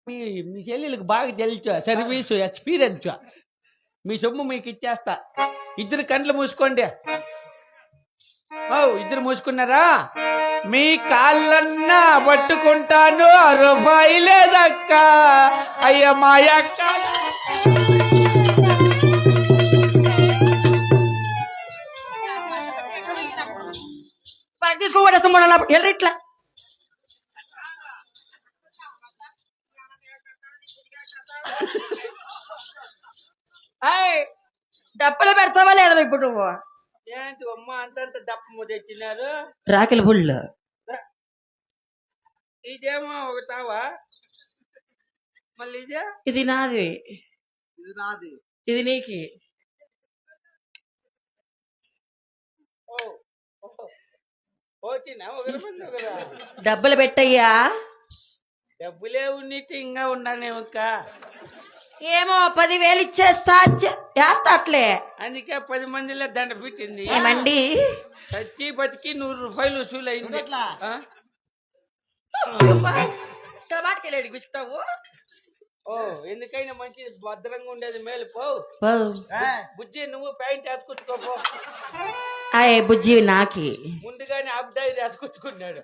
మీ మీ చెల్లెలకు బాగా తెలుసు సర్వీసు ఎక్స్పీరియన్స్. మీ సొమ్ము మీకు ఇచ్చేస్తా. ఇద్దరు కండ్లు మూసుకోండి. ఇద్దరు మూసుకున్నారా? మీ కాళ్ళన్నా పట్టుకుంటాను, రూపాయి లేదక్క. అయ్య మాయక్క తీసుకోబడేస్తాం ఇట్లా. డబ్బులు పెడతావా లేదా ఇప్పుడు నువ్వు? ఏంటి అమ్మ అంతంత డప్పు తెచ్చినారు? రాకెల బుళ్ళు. ఇదేమో ఒకటావా, మళ్ళీ ఇదే. ఇది నాది, ఇది నాది, ఇది నీకి. డబ్బులు పెట్టయ్యా. డబ్బులే ఉన్నట్టు ఇంకా ఉన్నానేమక్క. ఏమో 10,000 ఇచ్చేస్తా చేస్తా అట్లే. అందుకే 10 మందిలో దండ పెట్టింది. ఏమండి చచ్చి బతికి 100 రూపాయలు వసూలు అయింది. టమాటకెళ్ళి బిసుకుతావు. ఎందుకైనా మంచిది, భద్రంగా ఉండేది మేలు. పో బుజ్జి, నువ్వు ప్యాంట్ వేసుకొచ్చుకోపో. బుజ్జి నాకి ముందుగానే అబ్దాయి వేసుకొచ్చుకున్నాడు.